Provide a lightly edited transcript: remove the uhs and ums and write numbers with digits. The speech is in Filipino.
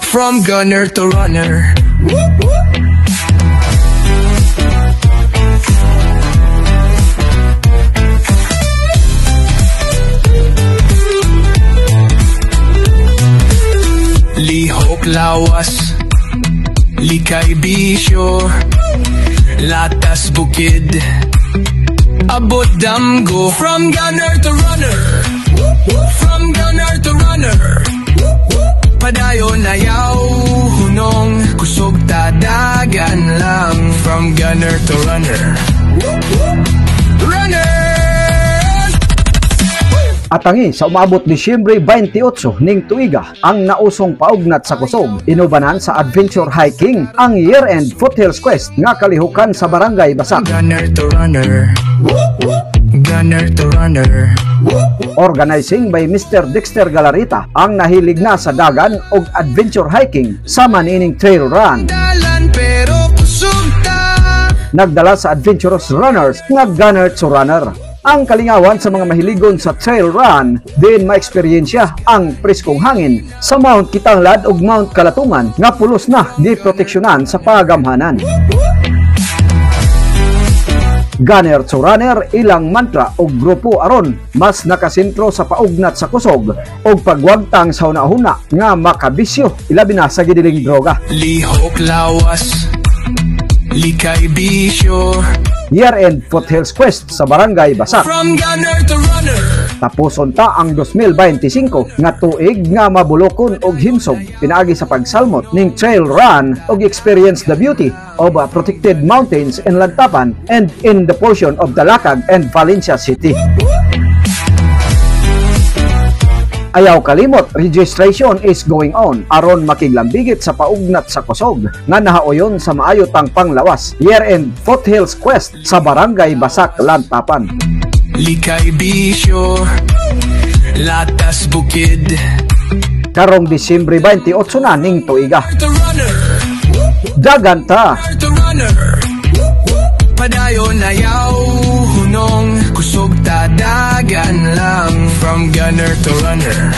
from gunner to runner. Lihok lawas, likay bisyo, latas bukid, abot damgo, from gunner to runner, from gunner to runner. Padayon ayaw hunong, kusog tadagan lang, from gunner to runner. Runner! Atangi sa umabot Disyembre 28 ning tuiga ang nausong paugnat sa kusog, inubanan sa adventure hiking ang year-end Foothills Quest nga kalihukan sa Barangay Basak. Gunner to runner, gunner to runner. Organizing by Mr. Dexter Galarita ang nahilig na sa dagan og adventure hiking sama niining trail run. Dalan pero kusog ta. Nagdala sa adventurous runners nga gunner to runner. Ang kalingawan sa mga mahiligon sa trail run, din ma-eksperyensya ang preskong hangin sa Mount Kitanglad ug Mount Kalatuman nga pulos na giproteksyonan sa pagamhanan. Gunner to runner ilang mantra o grupo aron mas nakasentro sa paugnat sa kusog o pagwagtang sa hunahuna nga makabisyo ilabi na sa gidiling droga. Lihok lawas, likay bisyo, Year-end Foothills Quest sa Barangay Basak. from gunner to runner. Tapuson ta ang 2025 nga tuig nga mabulokon og himsog pinaagi sa pagsalmot ning trail run og experience the beauty of protected mountains in Lantapan and in the portion of Talakag and Valencia City. Ayaw kalimot, registration is going on aron makiglambigit sa paugnat sa kusog nga nahaoyon sa maayo tang panglawas year-end Foothills Quest sa Barangay Basak, Lantapan. Likay bisyo, latas bukid, Karong Disyembre 28 na ning tuiga. to runner, Dagan ta! to runner. Padayon ayaw hunong, kusog tadagan lang, from gunner to runner.